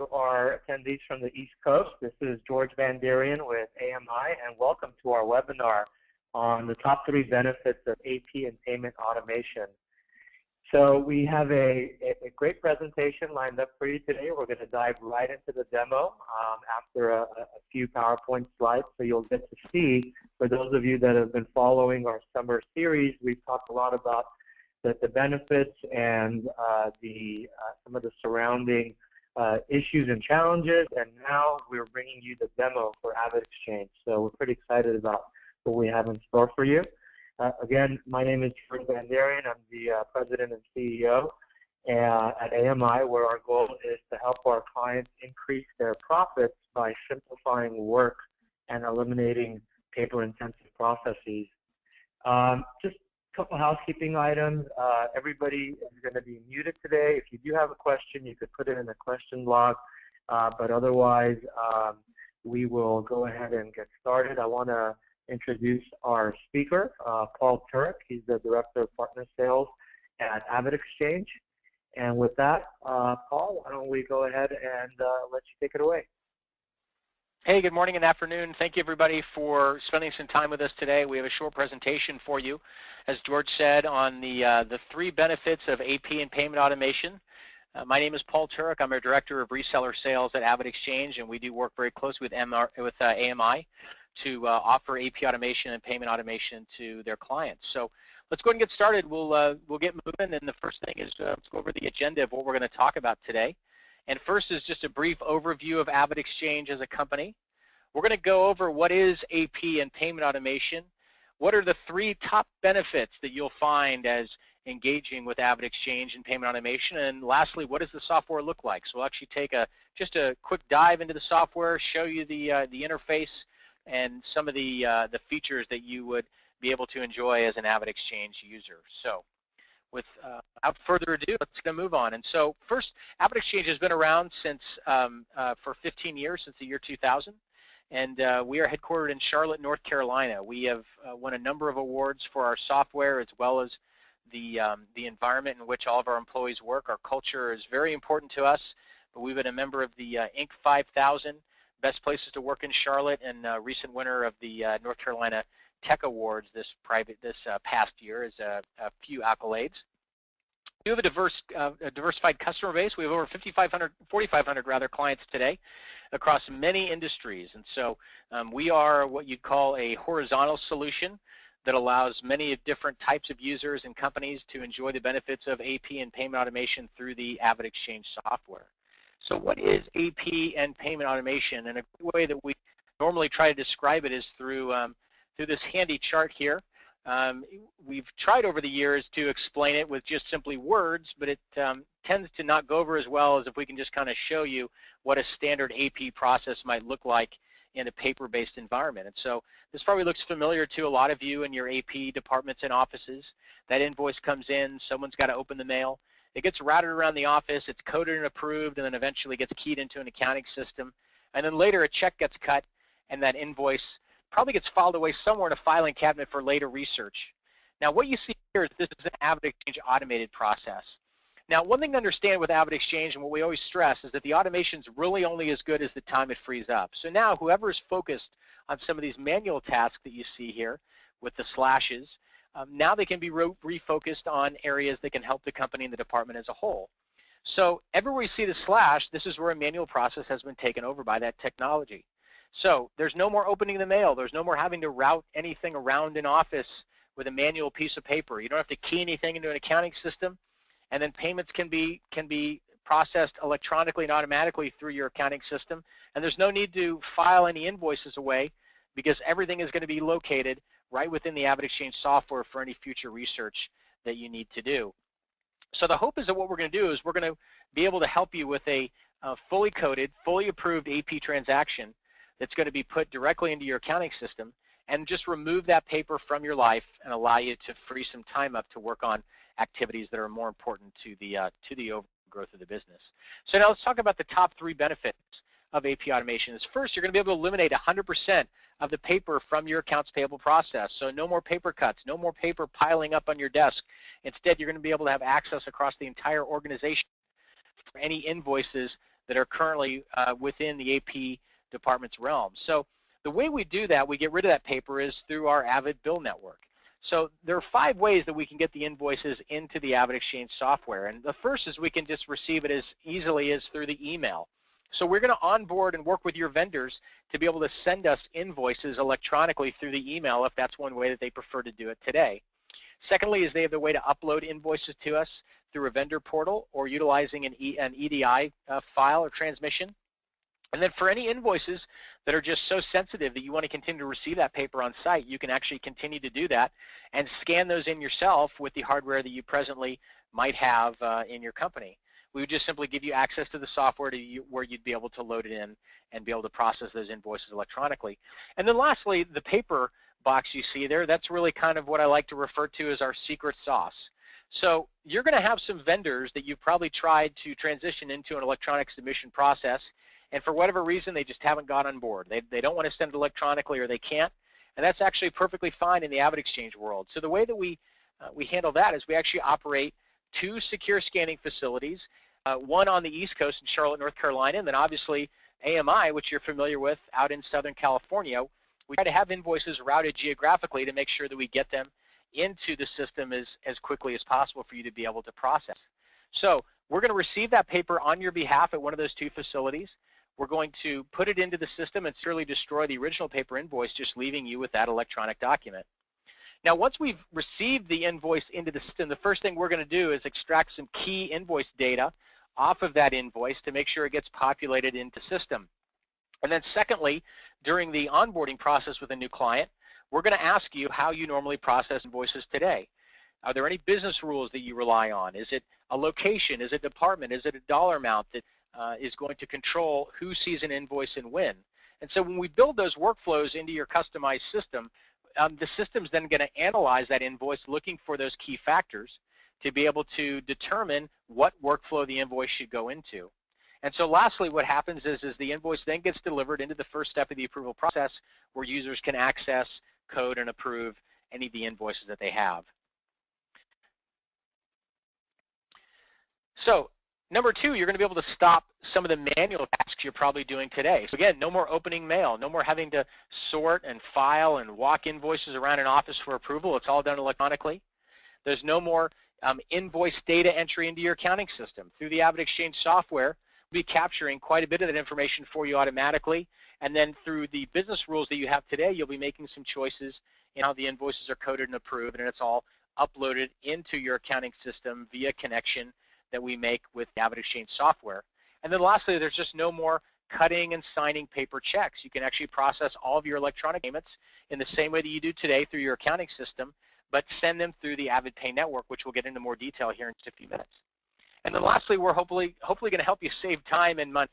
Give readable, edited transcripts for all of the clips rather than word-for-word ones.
to our attendees from the East Coast. This is George Van Darian with AMI, and welcome to our webinar on the top 3 benefits of AP and payment automation. So we have a great presentation lined up for you today. We're going to dive right into the demo after a few PowerPoint slides, so you'll get to see, for those of you that have been following our summer series, we've talked a lot about the benefits and some of the surrounding issues and challenges, and now we're bringing you the demo for AvidXchange. So we're pretty excited about what we have in store for you. Again, my name is George Van Darian. I'm the President and CEO at AMI, where our goal is to help our clients increase their profits by simplifying work and eliminating paper-intensive processes. Just a couple housekeeping items. Everybody is going to be muted today. If you do have a question, you could put it in the question log, but otherwise, we will go ahead and get started. I want to introduce our speaker, Paul Turek. He's the Director of Partner Sales at AvidXchange. And with that, Paul, why don't we go ahead and let you take it away. Hey, good morning and afternoon. Thank you, everybody, for spending some time with us today. We have a short presentation for you, as George said, on the 3 benefits of AP and payment automation. My name is Paul Turek. I'm our Director of Reseller Sales at AvidXchange, and we do work very closely with AMI to offer AP automation and payment automation to their clients. So let's go ahead and get started. We'll get moving, and the first thing is let's go over the agenda of what we're going to talk about today. And first is just a brief overview of AvidXchange as a company. We're going to go over what is AP and payment automation, what are the 3 top benefits that you'll find as engaging with AvidXchange and payment automation, and lastly, what does the software look like? So we'll actually take just a quick dive into the software, show you the interface and some of the features that you would be able to enjoy as an AvidXchange user. So without further ado, let's move on. And so first, AvidXchange has been around since for 15 years, since the year 2000, and we are headquartered in Charlotte, North Carolina. We have won a number of awards for our software, as well as the environment in which all of our employees work. Our culture is very important to us, but we've been a member of the Inc. 5000 Best Places to Work in Charlotte, and recent winner of the North Carolina Tech Awards this past year, is a few accolades. We have a diversified customer base. We have over 4,500 rather clients today across many industries, and so we are what you'd call a horizontal solution that allows many different types of users and companies to enjoy the benefits of AP and payment automation through the AvidXchange software. So what is AP and payment automation? And a way that we normally try to describe it is through this handy chart here. We've tried over the years to explain it with just simply words, but it tends to not go over as well as if we can just kind of show you what a standard AP process might look like in a paper-based environment. And so this probably looks familiar to a lot of you in your AP departments and offices. That invoice comes in, someone's got to open the mail. It gets routed around the office, it's coded and approved, and then eventually gets keyed into an accounting system. And then later a check gets cut, and that invoice probably gets filed away somewhere in a filing cabinet for later research. Now what you see here is this is an AvidXchange automated process. Now one thing to understand with AvidXchange, and what we always stress, is that the automation is really only as good as the time it frees up. So now whoever is focused on some of these manual tasks that you see here with the slashes, now they can be refocused on areas that can help the company and the department as a whole. So everywhere you see the slash, this is where a manual process has been taken over by that technology. So there's no more opening the mail. There's no more having to route anything around an office with a manual piece of paper. You don't have to key anything into an accounting system, and then payments can be processed electronically and automatically through your accounting system. And there's no need to file any invoices away, because everything is going to be located right within the AvidXchange software for any future research that you need to do. So the hope is that what we're going to do is we're going to be able to help you with a fully coded, fully approved AP transaction that's going to be put directly into your accounting system, and just remove that paper from your life and allow you to free some time up to work on activities that are more important to the overall growth of the business. So now let's talk about the top 3 benefits of AP automation. First, you're going to be able to eliminate 100% of the paper from your accounts payable process. So no more paper cuts, no more paper piling up on your desk. Instead, you're going to be able to have access across the entire organization for any invoices that are currently within the AP department's realm. So the way we do that, we get rid of that paper, is through our Avid Bill Network. So there are 5 ways that we can get the invoices into the AvidXchange software. And the first is we can just receive it as easily as through the email. So we're going to onboard and work with your vendors to be able to send us invoices electronically through the email if that's one way that they prefer to do it today. Secondly is they have the way to upload invoices to us through a vendor portal or utilizing an EDI file or transmission. And then for any invoices that are just so sensitive that you want to continue to receive that paper on site, you can actually continue to do that and scan those in yourself with the hardware that you presently might have in your company. We would just simply give you access to the software where you'd be able to load it in and be able to process those invoices electronically. And then lastly, the paper box you see there, that's really kind of what I like to refer to as our secret sauce. So you're going to have some vendors that you've probably tried to transition into an electronic submission process, and for whatever reason, they just haven't got on board. They don't want to send it electronically, or they can't, and that's actually perfectly fine in the AvidXchange world. So the way that we handle that is we actually operate 2 secure scanning facilities, one on the East Coast in Charlotte, North Carolina, and then obviously AMI, which you're familiar with, out in Southern California. We try to have invoices routed geographically to make sure that we get them into the system as quickly as possible for you to be able to process. So we're going to receive that paper on your behalf at one of those 2 facilities. We're going to put it into the system and certainly destroy the original paper invoice, just leaving you with that electronic document. Now, once we've received the invoice into the system, the first thing we're going to do is extract some key invoice data off of that invoice to make sure it gets populated into the system. And then secondly, during the onboarding process with a new client, we're going to ask you how you normally process invoices today. Are there any business rules that you rely on? Is it a location? Is it a department? Is it a dollar amount that is going to control who sees an invoice and when? And so when we build those workflows into your customized system, the system's then going to analyze that invoice looking for those key factors to be able to determine what workflow the invoice should go into. And so lastly, what happens is the invoice then gets delivered into the first step of the approval process where users can access, code, and approve any of the invoices that they have. So number 2, you're going to be able to stop some of the manual tasks you're probably doing today. So again, no more opening mail, no more having to sort and file and walk invoices around an office for approval. It's all done electronically. There's no more invoice data entry into your accounting system. Through the AvidXchange software, we'll be capturing quite a bit of that information for you automatically. And then through the business rules that you have today, you'll be making some choices in how the invoices are coded and approved, and it's all uploaded into your accounting system via connection that we make with the AvidXchange software. And then lastly, there's just no more cutting and signing paper checks. You can actually process all of your electronic payments in the same way that you do today through your accounting system, but send them through the AvidPay network, which we'll get into more detail here in just a few minutes. And then lastly, we're hopefully going to help you save time and money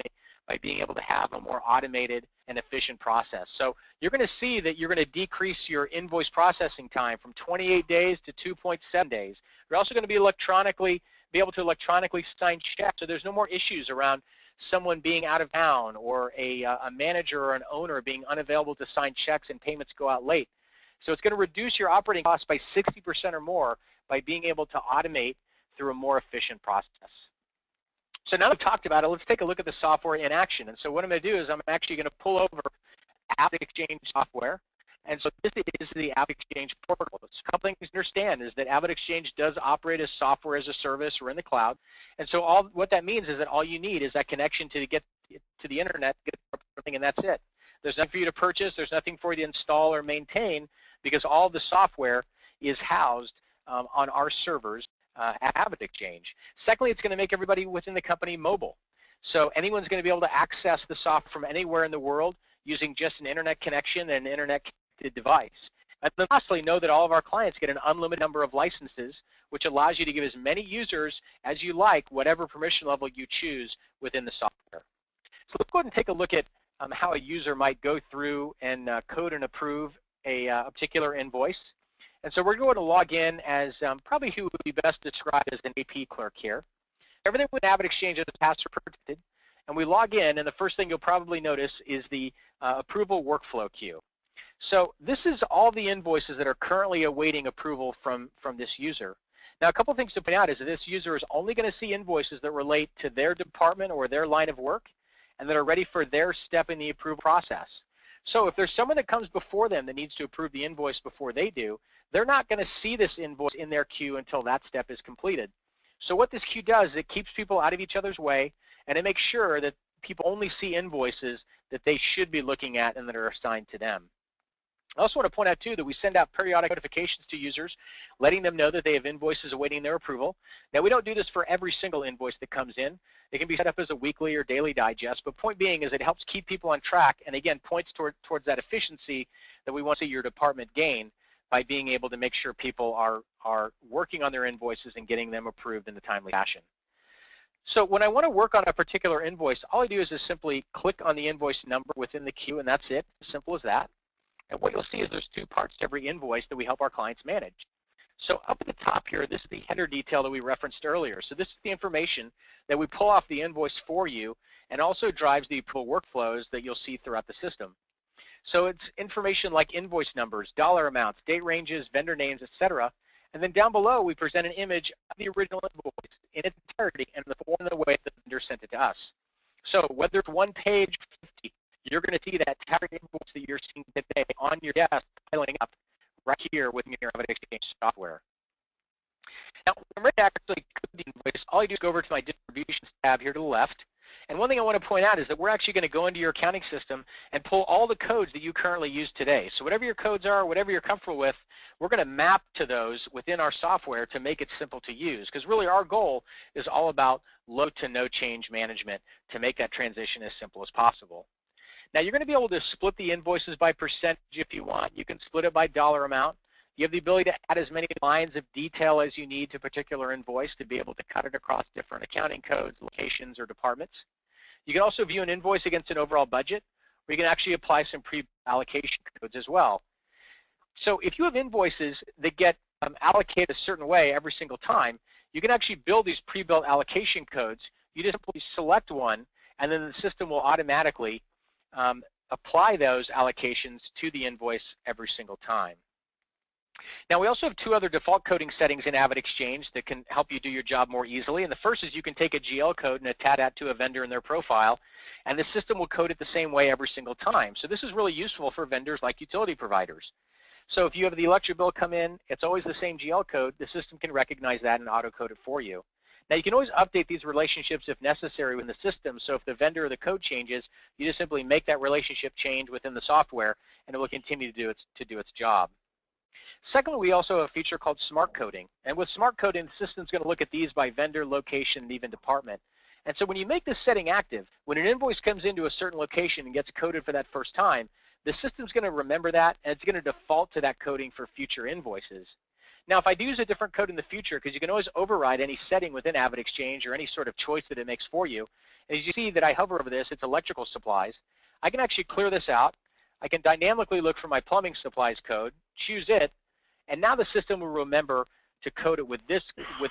by being able to have a more automated and efficient process. So you're going to see that you're going to decrease your invoice processing time from 28 days to 2.7 days. You're also going to be able to electronically sign checks, so there's no more issues around someone being out of town or a manager or an owner being unavailable to sign checks and payments go out late. So it's going to reduce your operating costs by 60% or more by being able to automate through a more efficient process. So now that we've talked about it, let's take a look at the software in action. And so what I'm going to do is I'm actually going to pull over AvidXchange software. And so this is the AvidXchange portal. So a couple things to understand is that AvidXchange does operate as software as a service or in the cloud. And so what that means is that all you need is that connection to get to the internet, get everything, and that's it. There's nothing for you to purchase. There's nothing for you to install or maintain because all the software is housed on our servers at AvidXchange. Secondly, it's going to make everybody within the company mobile. So anyone's going to be able to access the software from anywhere in the world using just an internet connection and an internet-connected device. And then lastly, know that all of our clients get an unlimited number of licenses, which allows you to give as many users as you like, whatever permission level you choose within the software. So let's go ahead and take a look at how a user might go through and code and approve a particular invoice. And so we're going to log in as probably who would be best described as an AP clerk here. Everything with AvidXchange is password protected. And we log in, and the first thing you'll probably notice is the approval workflow queue. So this is all the invoices that are currently awaiting approval from this user. Now, a couple things to point out is that this user is only going to see invoices that relate to their department or their line of work and that are ready for their step in the approval process. So if there's someone that comes before them that needs to approve the invoice before they do, they're not going to see this invoice in their queue until that step is completed. So what this queue does is it keeps people out of each other's way, and it makes sure that people only see invoices that they should be looking at and that are assigned to them. I also want to point out, too, that we send out periodic notifications to users, letting them know that they have invoices awaiting their approval. Now, we don't do this for every single invoice that comes in. It can be set up as a weekly or daily digest, but point being is it helps keep people on track and, again, points towards that efficiency that we want to see your department gain by being able to make sure people are working on their invoices and getting them approved in a timely fashion. So when I want to work on a particular invoice, all I do is just simply click on the invoice number within the queue, and that's it, as simple as that. And what you'll see is there's two parts to every invoice that we help our clients manage. So up at the top here, this is the header detail that we referenced earlier. So this is the information that we pull off the invoice for you and also drives the approval workflows that you'll see throughout the system. So it's information like invoice numbers, dollar amounts, date ranges, vendor names, etc. And then down below, we present an image of the original invoice in its entirety and the form and the way the vendor sent it to us. So whether it's one page or 50, you're going to see that entire invoice that you're seeing today on your desk piling up right here with your AvidXchange software. Now, when I'm ready to actually code the invoice, all I do is go over to my distributions tab here to the left. And one thing I want to point out is that we're actually going to go into your accounting system and pull all the codes that you currently use today. So whatever your codes are, whatever you're comfortable with, we're going to map to those within our software to make it simple to use. Because really our goal is all about low to no change management to make that transition as simple as possible. Now, you're going to be able to split the invoices by percentage if you want. You can split it by dollar amount. You have the ability to add as many lines of detail as you need to a particular invoice to be able to cut it across different accounting codes, locations, or departments. You can also view an invoice against an overall budget, or you can actually apply some pre-allocation codes as well. So if you have invoices that get allocated a certain way every single time, you can actually build these pre-built allocation codes. You just simply select one, and then the system will automatically apply those allocations to the invoice every single time. Now, we also have two other default coding settings in AvidXchange that can help you do your job more easily. And the first is you can take a GL code and attach that to a vendor in their profile, and the system will code it the same way every single time. So this is really useful for vendors like utility providers. So if you have the electric bill come in, it's always the same GL code. The system can recognize that and auto-code it for you. Now, you can always update these relationships if necessary within the system. So if the vendor or the code changes, you just simply make that relationship change within the software, and it will continue to do its job. Secondly, we also have a feature called smart coding. And with smart coding, the system's going to look at these by vendor, location, and even department. And so when you make this setting active, when an invoice comes into a certain location and gets coded for that first time, the system's going to remember that, and it's going to default to that coding for future invoices. Now, if I do use a different code in the future, because you can always override any setting within AvidXchange or any sort of choice that it makes for you, as you see that I hover over this, it's electrical supplies. I can actually clear this out. I can dynamically look for my plumbing supplies code, choose it, and now the system will remember to code it with this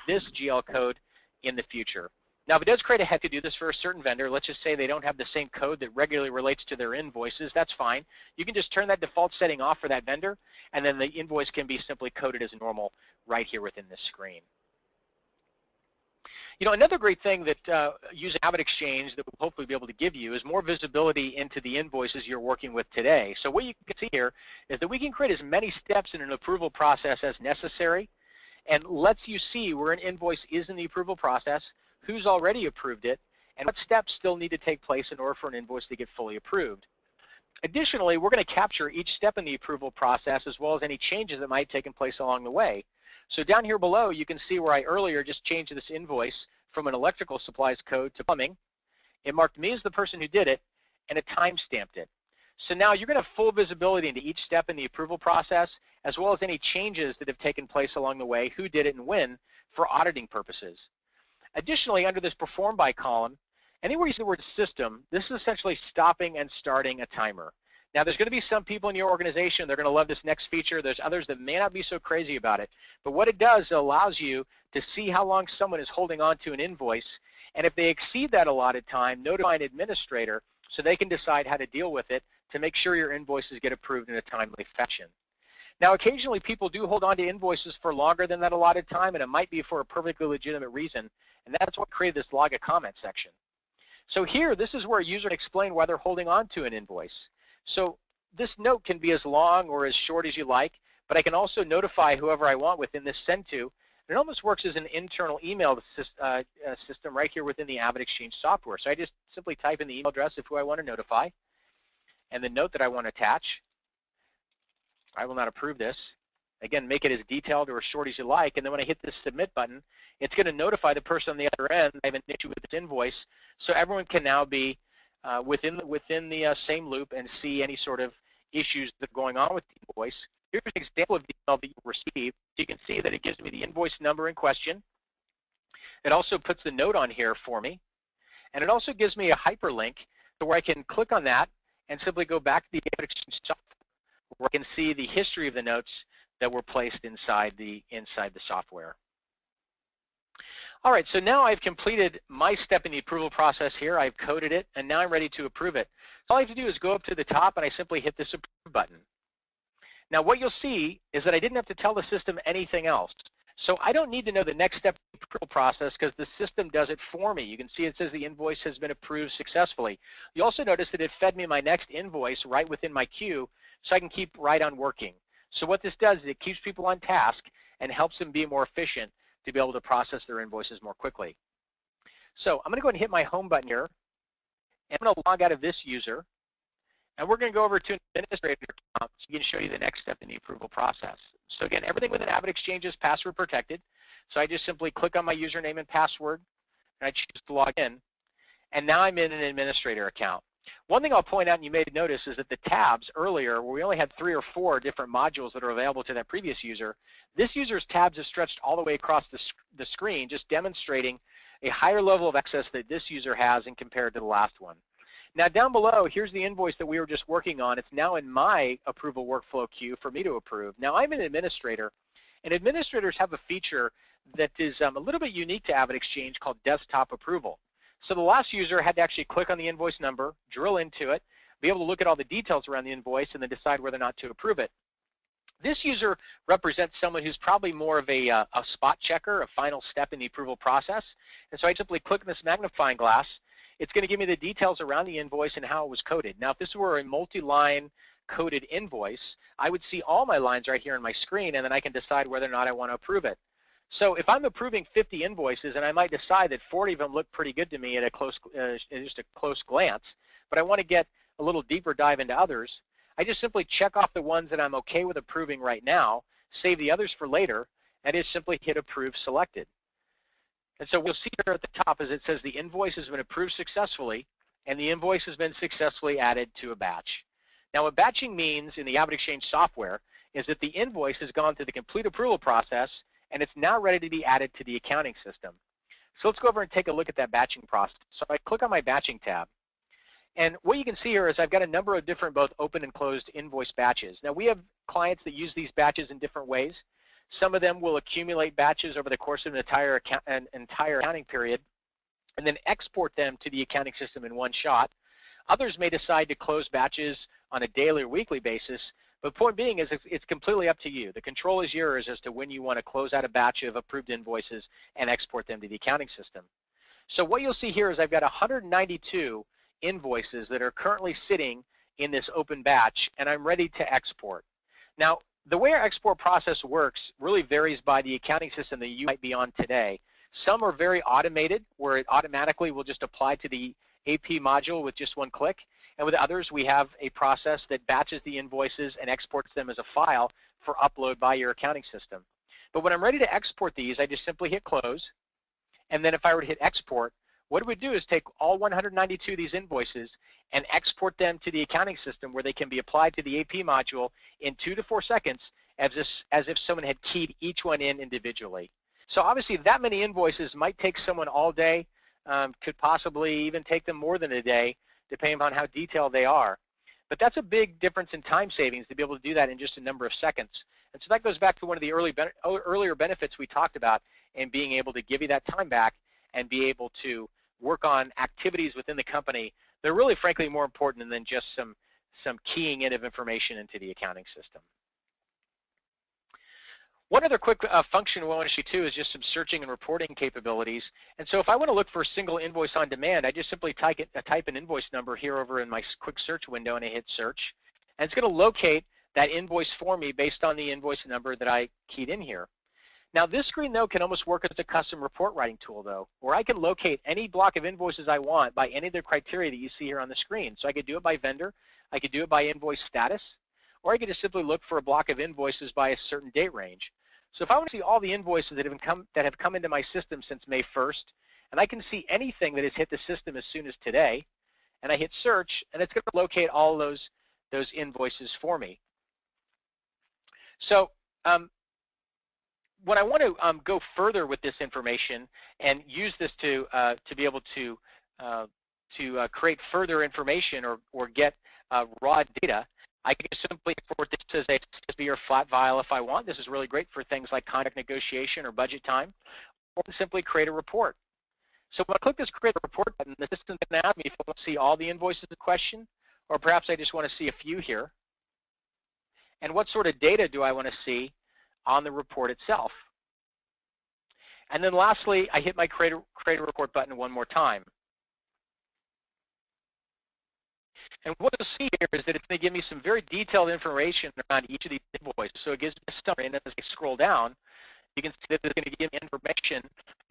GL code in the future. Now, if it does create a head to do this for a certain vendor, let's just say they don't have the same code that regularly relates to their invoices, that's fine. You can just turn that default setting off for that vendor, and then the invoice can be simply coded as normal right here within this screen. You know, another great thing that using AvidXchange that we'll hopefully be able to give you is more visibility into the invoices you're working with today. So what you can see here is that we can create as many steps in an approval process as necessary, and lets you see where an invoice is in the approval process, who's already approved it, and what steps still need to take place in order for an invoice to get fully approved. Additionally, we're going to capture each step in the approval process as well as any changes that might have taken place along the way. So down here below, you can see where I earlier just changed this invoice from an electrical supplies code to plumbing. It marked me as the person who did it, and it time-stamped it. So now you're going to have full visibility into each step in the approval process, as well as any changes that have taken place along the way, who did it and when, for auditing purposes. Additionally, under this Perform By column, anywhere you see the word System, this is essentially stopping and starting a timer. Now, there's going to be some people in your organization, they're going to love this next feature. There's others that may not be so crazy about it. But what it does, it allows you to see how long someone is holding on to an invoice, and if they exceed that allotted time, notify an administrator so they can decide how to deal with it to make sure your invoices get approved in a timely fashion. Now, occasionally people do hold on to invoices for longer than that allotted time, and it might be for a perfectly legitimate reason, and that's what created this log a comment section. So here, this is where a user can explain why they're holding on to an invoice. So this note can be as long or as short as you like, but I can also notify whoever I want within this send to. It almost works as an internal email system right here within the AvidXchange software. So I just simply type in the email address of who I want to notify and the note that I want to attach. I will not approve this. Again, make it as detailed or as short as you like, and then when I hit this submit button, it's going to notify the person on the other end I have an issue with this invoice, so everyone can now be within the same loop and see any sort of issues that are going on with the invoice. Here's an example of the email that you received. You can see that it gives me the invoice number in question. It also puts the note on here for me, and it also gives me a hyperlink to where I can click on that and simply go back to the AvidXchange software, where I can see the history of the notes that were placed inside the software. All right, so now I've completed my step in the approval process here. I've coded it, and now I'm ready to approve it. All I have to do is go up to the top, and I simply hit this approve button. Now, what you'll see is that I didn't have to tell the system anything else. So I don't need to know the next step in the approval process because the system does it for me. You can see it says the invoice has been approved successfully. You also notice that it fed me my next invoice right within my queue so I can keep right on working. So what this does is it keeps people on task and helps them be more efficient to be able to process their invoices more quickly. So I'm going to go ahead and hit my home button here, and I'm going to log out of this user, and we're going to go over to an administrator account so we can show you the next step in the approval process. So again, everything within AvidXchange is password protected. So I just simply click on my username and password, and I choose to log in, and now I'm in an administrator account. One thing I'll point out, and you may notice, is that the tabs earlier, where we only had 3 or 4 different modules that are available to that previous user, this user's tabs have stretched all the way across the screen, just demonstrating a higher level of access that this user has in compared to the last one. Now down below, here's the invoice that we were just working on. It's now in my approval workflow queue for me to approve. Now I'm an administrator, and administrators have a feature that is a little bit unique to AvidXchange called desktop approval. So the last user had to actually click on the invoice number, drill into it, be able to look at all the details around the invoice, and then decide whether or not to approve it. This user represents someone who's probably more of a spot checker, a final step in the approval process. And so I simply click on this magnifying glass. It's going to give me the details around the invoice and how it was coded. Now, if this were a multi-line coded invoice, I would see all my lines right here on my screen, and then I can decide whether or not I want to approve it. So if I'm approving 50 invoices, and I might decide that 40 of them look pretty good to me at just a close glance, but I want to get a little deeper dive into others, I just simply check off the ones that I'm okay with approving right now, save the others for later, and just simply hit Approve Selected. And so we'll see here at the top as it says the invoice has been approved successfully, and the invoice has been successfully added to a batch. Now, what batching means in the AvidXchange software is that the invoice has gone through the complete approval process, and it's now ready to be added to the accounting system. So let's go over and take a look at that batching process. So I click on my batching tab. And what you can see here is I've got a number of different both open and closed invoice batches. Now we have clients that use these batches in different ways. Some of them will accumulate batches over the course of an entire accounting period and then export them to the accounting system in one shot. Others may decide to close batches on a daily or weekly basis. But the point being is it's completely up to you. The control is yours as to when you want to close out a batch of approved invoices and export them to the accounting system. So what you'll see here is I've got 192 invoices that are currently sitting in this open batch, and I'm ready to export. Now, the way our export process works really varies by the accounting system that you might be on today. Some are very automated, where it automatically will just apply to the AP module with just one click. And with others, we have a process that batches the invoices and exports them as a file for upload by your accounting system. But when I'm ready to export these, I just simply hit close. And then if I were to hit export, what it would do is take all 192 of these invoices and export them to the accounting system where they can be applied to the AP module in 2 to 4 seconds as if someone had keyed each one in individually. So obviously that many invoices might take someone all day, could possibly even take them more than a day, depending on how detailed they are. But that's a big difference in time savings to be able to do that in just a number of seconds. And so that goes back to one of the earlier benefits we talked about in being able to give you that time back and be able to work on activities within the company that are really, frankly, more important than just some keying in of information into the accounting system. One other quick function we want to show you too is just some searching and reporting capabilities. And so if I want to look for a single invoice on demand, I just simply type an invoice number here over in my quick search window and I hit search. And it's going to locate that invoice for me based on the invoice number that I keyed in here. Now this screen though can almost work as a custom report writing tool though, where I can locate any block of invoices I want by any of the criteria that you see here on the screen. So I could do it by vendor, I could do it by invoice status, or I could just simply look for a block of invoices by a certain date range. So if I want to see all the invoices that have come into my system since May 1st, and I can see anything that has hit the system as soon as today, and I hit search, and it's going to locate all those invoices for me. So when I want to go further with this information and use this to be able to create further information or get raw data, I can simply import this as a CSV or flat file if I want. This is really great for things like contract negotiation or budget time, or simply create a report. So when I click this create a report button, the system's going to ask me if I want to see all the invoices in question, or perhaps I just want to see a few here. And what sort of data do I want to see on the report itself? And then lastly, I hit my create a report button one more time. And what you'll see here is that it's going to give me some very detailed information around each of these invoices. So it gives me a summary, and as I scroll down, you can see that it's going to give me information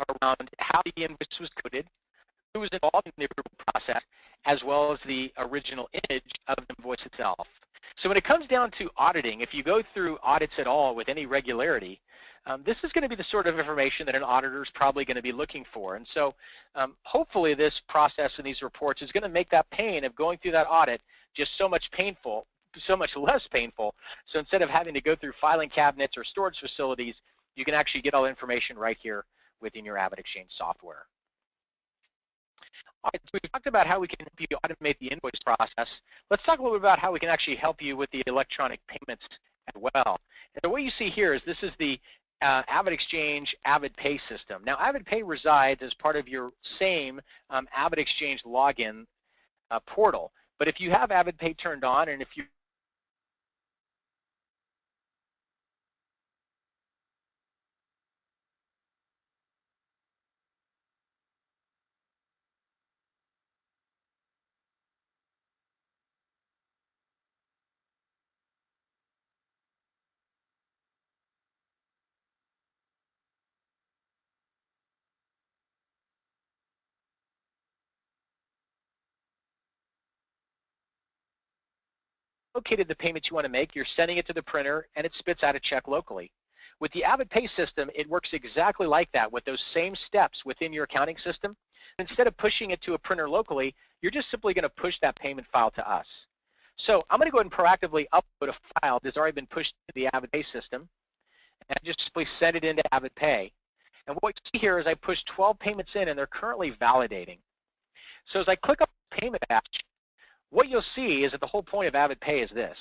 around how the invoice was coded, who was involved in the approval process, as well as the original image of the invoice itself. So when it comes down to auditing, if you go through audits at all with any regularity, this is going to be the sort of information that an auditor is probably going to be looking for. And so hopefully this process and these reports is going to make that pain of going through that audit just so much less painful. So instead of having to go through filing cabinets or storage facilities, you can actually get all the information right here within your AvidXchange software. All right, so we've talked about how we can help you automate the invoice process. Let's talk a little bit about how we can actually help you with the electronic payments as well. And what you see here is this is the AvidXchange AvidPay system. Now AvidPay resides as part of your same AvidXchange login portal. But if you have AvidPay turned on, and if you located the payment you want to make, you're sending it to the printer, and it spits out a check locally. With the AvidPay system, it works exactly like that with those same steps within your accounting system. Instead of pushing it to a printer locally, you're just simply going to push that payment file to us. So I'm going to go ahead and proactively upload a file that's already been pushed to the AvidPay system, and just simply send it into AvidPay. And what you see here is I pushed 12 payments in, and they're currently validating. So as I click on payment batch, what you'll see is that the whole point of AvidPay is this,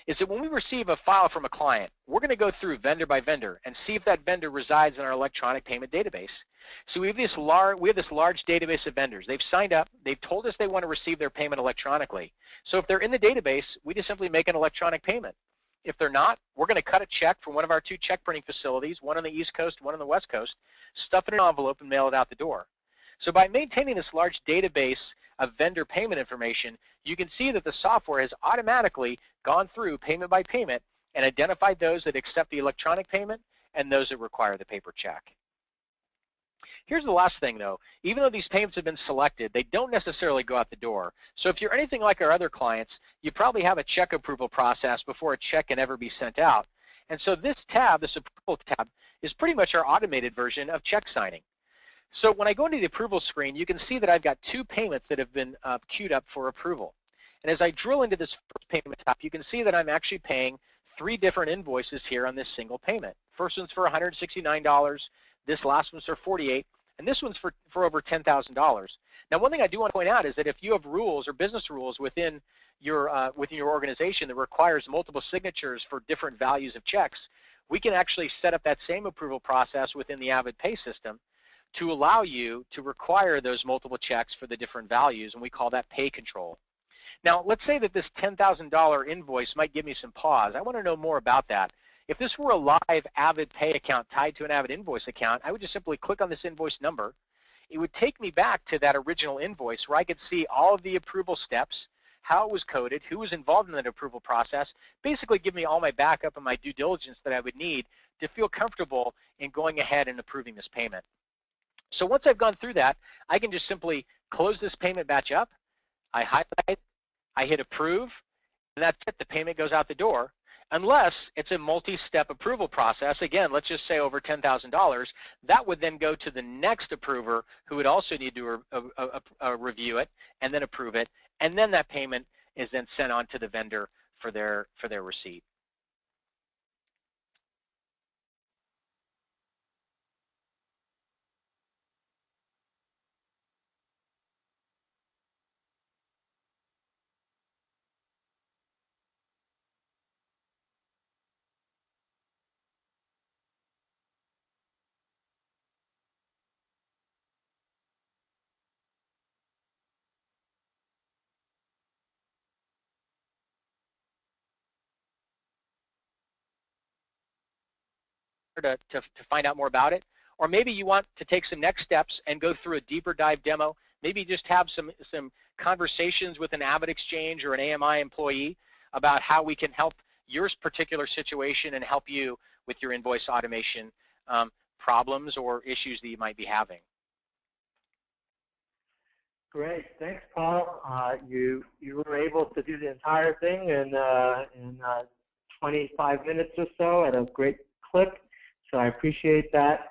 is that when we receive a file from a client, we're going to go through vendor by vendor and see if that vendor resides in our electronic payment database. So we have this large database of vendors. They've signed up. They've told us they want to receive their payment electronically. So if they're in the database, we just simply make an electronic payment. If they're not, we're going to cut a check from one of our 2 check printing facilities, one on the East Coast, one on the West Coast, stuff it in an envelope, and mail it out the door. So by maintaining this large database of vendor payment information, you can see that the software has automatically gone through payment by payment and identified those that accept the electronic payment and those that require the paper check. Here's the last thing though, even though these payments have been selected, they don't necessarily go out the door. So if you're anything like our other clients, you probably have a check approval process before a check can ever be sent out. And so this tab, this approval tab, is pretty much our automated version of check signing. So when I go into the approval screen, you can see that I've got 2 payments that have been queued up for approval. And as I drill into this first payment tab, you can see that I'm actually paying 3 different invoices here on this single payment. First one's for $169, this last one's for $48, and this one's for over $10,000. Now one thing I do want to point out is that if you have rules or business rules within your organization that requires multiple signatures for different values of checks, we can actually set up that same approval process within the AvidPay system to allow you to require those multiple checks for the different values, and we call that pay control. Now, let's say that this $10,000 invoice might give me some pause. I want to know more about that. If this were a live Avid Pay account tied to an Avid Invoice account, I would just simply click on this invoice number. It would take me back to that original invoice where I could see all of the approval steps, how it was coded, who was involved in that approval process, basically give me all my backup and my due diligence that I would need to feel comfortable in going ahead and approving this payment. So once I've gone through that, I can just simply close this payment batch up, I highlight, I hit approve, and that's it. The payment goes out the door. Unless it's a multi-step approval process, again, let's just say over $10,000, that would then go to the next approver who would also need to review it and then approve it, and then that payment is then sent on to the vendor for their receipt. To find out more about it, or maybe you want to take some next steps and go through a deeper dive demo. Maybe just have some conversations with an AvidXchange or an AMI employee about how we can help your particular situation and help you with your invoice automation problems or issues that you might be having. Great, thanks, Paul. You were able to do the entire thing in 25 minutes or so at a great clip. So I appreciate that.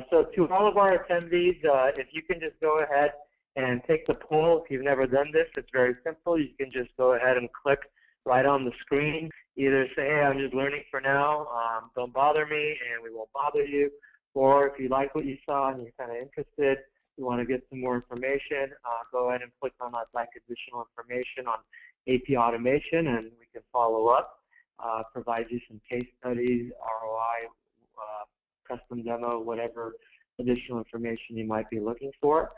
So to all of our attendees, if you can just go ahead and take the poll. If you've never done this, it's very simple. You can just go ahead and click right on the screen. Either say, hey, I'm just learning for now, don't bother me, and we won't bother you. Or if you like what you saw and you're kind of interested, you want to get some more information, go ahead and click on that like additional information on AP automation, and we can follow up, provide you some case studies, ROI, custom demo, whatever additional information you might be looking for.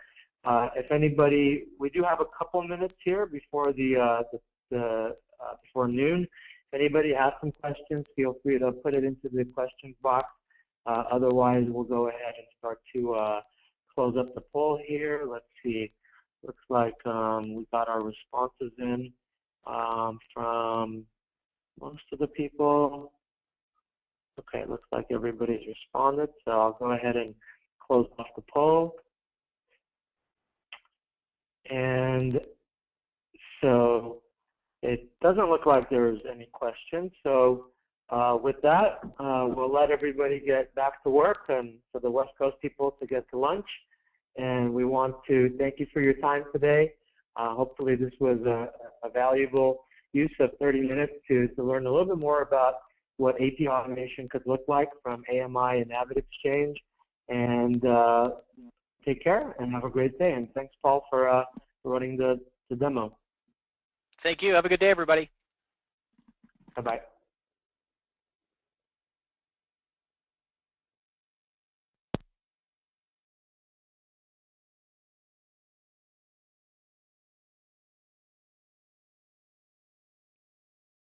If anybody, we do have a couple minutes here before before noon. If anybody has some questions, feel free to put it into the questions box. Otherwise, we'll go ahead and start to close up the poll here. Let's see. Looks like we got our responses in from most of the people. Okay, looks like everybody's responded, so I'll go ahead and close off the poll. And so it doesn't look like there's any questions. So with that, we'll let everybody get back to work, and for the West Coast people to get to lunch. And we want to thank you for your time today. Hopefully this was a valuable use of 30 minutes to learn a little bit more about what AP automation could look like from AMI and AvidXchange. And take care and have a great day. And thanks, Paul, for running the demo. Thank you. Have a good day, everybody. Bye-bye.